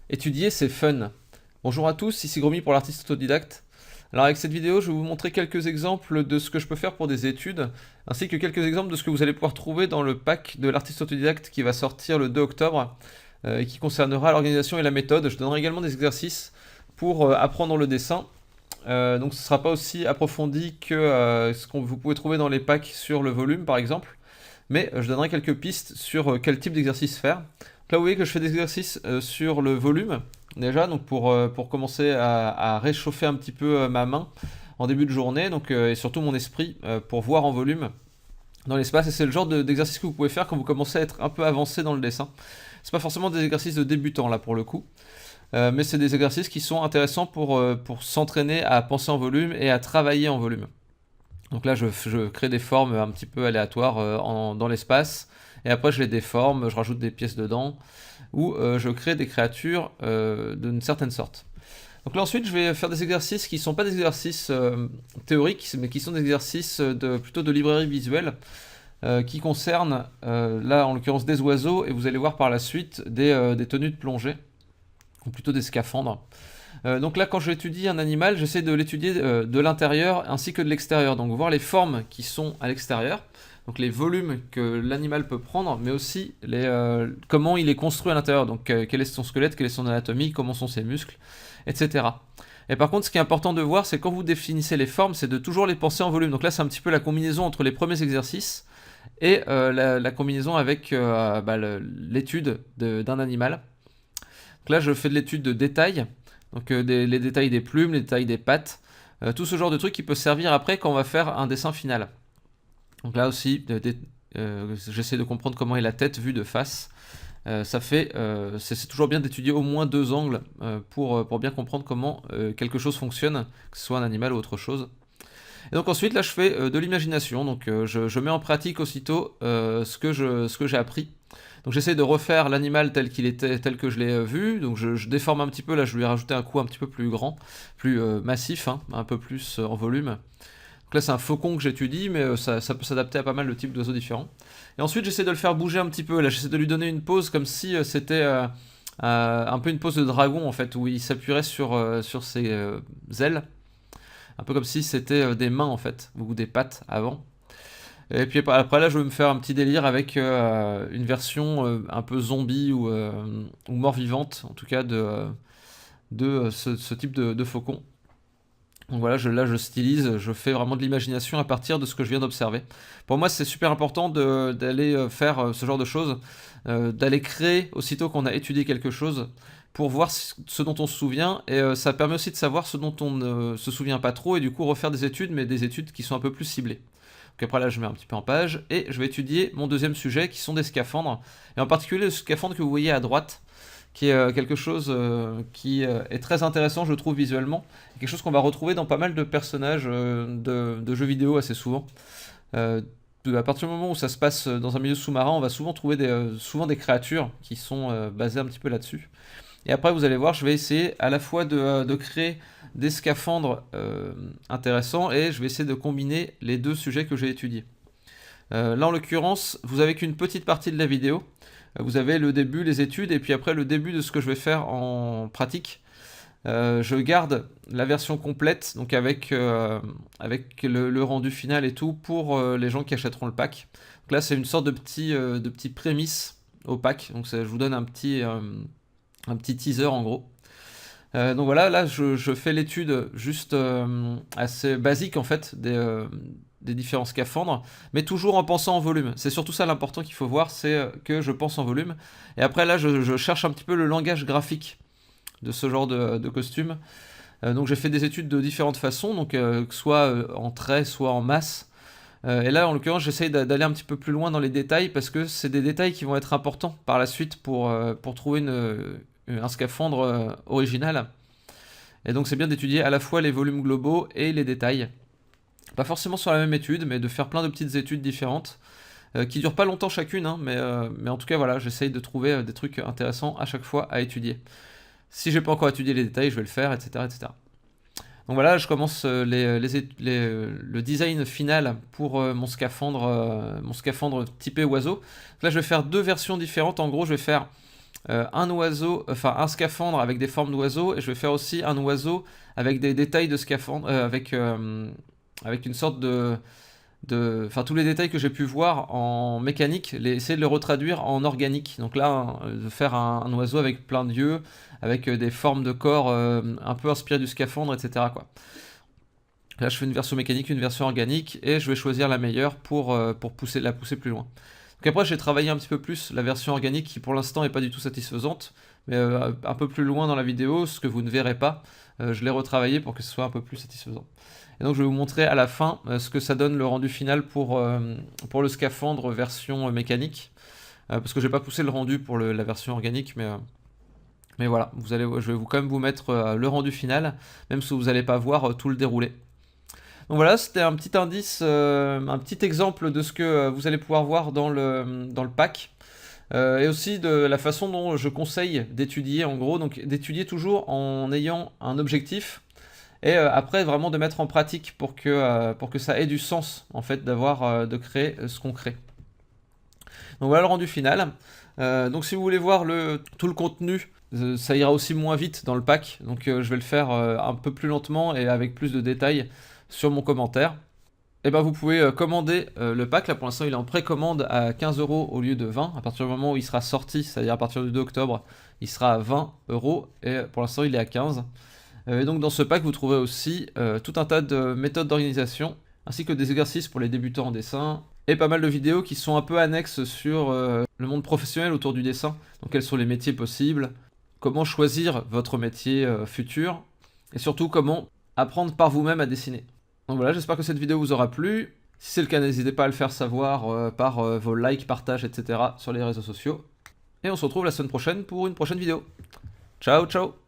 Étudier, c'est fun. Bonjour à tous, ici Gromy pour l'artiste autodidacte. Alors avec cette vidéo, je vais vous montrer quelques exemples de ce que je peux faire pour des études, ainsi que quelques exemples de ce que vous allez pouvoir trouver dans le pack de l'artiste autodidacte qui va sortir le 2 octobre, et qui concernera l'organisation et la méthode. Je donnerai également des exercices pour apprendre le dessin. Donc ce ne sera pas aussi approfondi que ce que vous pouvez trouver dans les packs sur le volume par exemple, mais je donnerai quelques pistes sur quel type d'exercice faire. Donc là vous voyez que je fais des exercices sur le volume déjà, donc pour commencer à réchauffer un petit peu ma main en début de journée, donc, et surtout mon esprit pour voir en volume dans l'espace. Et c'est le genre d'exercice que vous pouvez faire quand vous commencez à être un peu avancé dans le dessin. C'est pas forcément des exercices de débutants là pour le coup. Mais c'est des exercices qui sont intéressants pour s'entraîner à penser en volume et à travailler en volume. Donc là, je crée des formes un petit peu aléatoires dans l'espace, et après je les déforme, je rajoute des pièces dedans, ou je crée des créatures d'une certaine sorte. Donc là ensuite, je vais faire des exercices qui ne sont pas des exercices théoriques, mais qui sont des exercices plutôt de librairie visuelle, qui concernent là en l'occurrence des oiseaux, et vous allez voir par la suite des tenues de plongée, ou plutôt des scaphandres. Donc là, quand j'étudie un animal, j'essaie de l'étudier de l'intérieur ainsi que de l'extérieur. Donc voir les formes qui sont à l'extérieur, donc les volumes que l'animal peut prendre, mais aussi comment il est construit à l'intérieur. Donc quel est son squelette, quelle est son anatomie, comment sont ses muscles, etc. Et par contre, ce qui est important de voir, c'est quand vous définissez les formes, c'est de toujours les penser en volume. Donc là, c'est un petit peu la combinaison entre les premiers exercices et la combinaison avec l'étude d'un animal. Donc là, je fais de l'étude de détails, donc les détails des plumes, les détails des pattes, tout ce genre de trucs qui peut servir après quand on va faire un dessin final. Donc là aussi, j'essaie de comprendre comment est la tête vue de face. C'est toujours bien d'étudier au moins deux angles pour bien comprendre comment quelque chose fonctionne, que ce soit un animal ou autre chose. Et donc ensuite, là, je fais de l'imagination. Donc je mets en pratique aussitôt ce que j'ai appris. Donc j'essaie de refaire l'animal tel qu'il était, tel que je l'ai vu. Donc je déforme un petit peu. Là, je lui ai rajouté un coup un petit peu plus grand, plus massif, hein, un peu plus en volume. Donc là, c'est un faucon que j'étudie, mais ça peut s'adapter à pas mal de types d'oiseaux différents. Et ensuite, j'essaie de le faire bouger un petit peu. Là, j'essaie de lui donner une pose comme si c'était un peu une pose de dragon, en fait, où il s'appuierait sur ses ailes. Un peu comme si c'était des mains, en fait, ou des pattes avant. Et puis après là, je vais me faire un petit délire avec une version un peu zombie ou mort-vivante, en tout cas de ce type de faucon. Donc voilà, là je stylise, je fais vraiment de l'imagination à partir de ce que je viens d'observer. Pour moi, c'est super important d'aller faire ce genre de choses, d'aller créer aussitôt qu'on a étudié quelque chose pour voir ce dont on se souvient, et ça permet aussi de savoir ce dont on ne se souvient pas trop, et du coup refaire des études, mais des études qui sont un peu plus ciblées. Donc après là, je mets un petit peu en page, et je vais étudier mon deuxième sujet qui sont des scaphandres, et en particulier le scaphandre que vous voyez à droite, qui est quelque chose qui est très intéressant, je trouve, visuellement. Quelque chose qu'on va retrouver dans pas mal de personnages de jeux vidéo assez souvent. Euh, à partir du moment où ça se passe dans un milieu sous-marin, on va souvent trouver souvent des créatures qui sont basées un petit peu là-dessus. Et après, vous allez voir, je vais essayer à la fois de créer des scaphandres intéressants, et je vais essayer de combiner les deux sujets que j'ai étudiés. Là, en l'occurrence, vous avez qu'une petite partie de la vidéo. Vous avez le début, les études, et puis après le début de ce que je vais faire en pratique. Je garde la version complète, donc avec le rendu final et tout, pour les gens qui achèteront le pack. Donc là, c'est une sorte de petit prémisse au pack. Donc je vous donne un petit teaser en gros. Donc voilà, là je fais l'étude juste assez basique en fait des différents scaphandres, mais toujours en pensant en volume. C'est surtout ça l'important qu'il faut voir, c'est que je pense en volume. Et après là, je cherche un petit peu le langage graphique de ce genre de costume. Donc j'ai fait des études de différentes façons, donc soit en trait, soit en masse. Et là, en l'occurrence, j'essaye d'aller un petit peu plus loin dans les détails, parce que c'est des détails qui vont être importants par la suite pour trouver un scaphandre original. Et donc c'est bien d'étudier à la fois les volumes globaux et les détails. Pas forcément sur la même étude, mais de faire plein de petites études différentes, qui durent pas longtemps chacune, hein, mais en tout cas voilà, j'essaye de trouver des trucs intéressants à chaque fois à étudier. Si j'ai pas encore étudié les détails, je vais le faire, etc. etc. Donc voilà, je commence le design final pour mon scaphandre typé oiseau. Donc là, je vais faire deux versions différentes. En gros, je vais faire un oiseau, enfin un scaphandre avec des formes d'oiseaux, et je vais faire aussi un oiseau avec des détails de scaphandre, avec une sorte enfin tous les détails que j'ai pu voir en mécanique, essayer de les retraduire en organique. Donc là, de faire un oiseau avec plein d'yeux, avec des formes de corps un peu inspirées du scaphandre, etc., quoi. Là, je fais une version mécanique, une version organique, et je vais choisir la meilleure pour la pousser plus loin. Donc après, j'ai travaillé un petit peu plus la version organique qui, pour l'instant, n'est pas du tout satisfaisante, mais un peu plus loin dans la vidéo, ce que vous ne verrez pas, je l'ai retravaillé pour que ce soit un peu plus satisfaisant. Et donc, je vais vous montrer à la fin ce que ça donne le rendu final pour le scaphandre version mécanique, parce que je n'ai pas poussé le rendu pour la version organique, mais voilà, je vais quand même vous mettre le rendu final, même si vous n'allez pas voir tout le déroulé. Donc voilà, c'était un petit indice, un petit exemple de ce que vous allez pouvoir voir dans le pack. Et aussi de la façon dont je conseille d'étudier, en gros, donc d'étudier toujours en ayant un objectif, et après vraiment de mettre en pratique pour que ça ait du sens, en fait, de créer ce qu'on crée. Donc voilà le rendu final. Donc si vous voulez voir tout le contenu, ça ira aussi moins vite dans le pack, donc je vais le faire un peu plus lentement et avec plus de détails sur mon commentaire. Et ben vous pouvez commander le pack. Là pour l'instant il est en précommande à 15 € au lieu de 20. À partir du moment où il sera sorti, c'est-à-dire à partir du 2 octobre, il sera à 20 € et pour l'instant il est à 15. Et donc dans ce pack vous trouverez aussi tout un tas de méthodes d'organisation, ainsi que des exercices pour les débutants en dessin, et pas mal de vidéos qui sont un peu annexes sur le monde professionnel autour du dessin. Donc quels sont les métiers possibles, comment choisir votre métier futur, et surtout comment apprendre par vous-même à dessiner. Donc voilà, j'espère que cette vidéo vous aura plu. Si c'est le cas, n'hésitez pas à le faire savoir par vos likes, partages, etc. sur les réseaux sociaux. Et on se retrouve la semaine prochaine pour une prochaine vidéo. Ciao, ciao!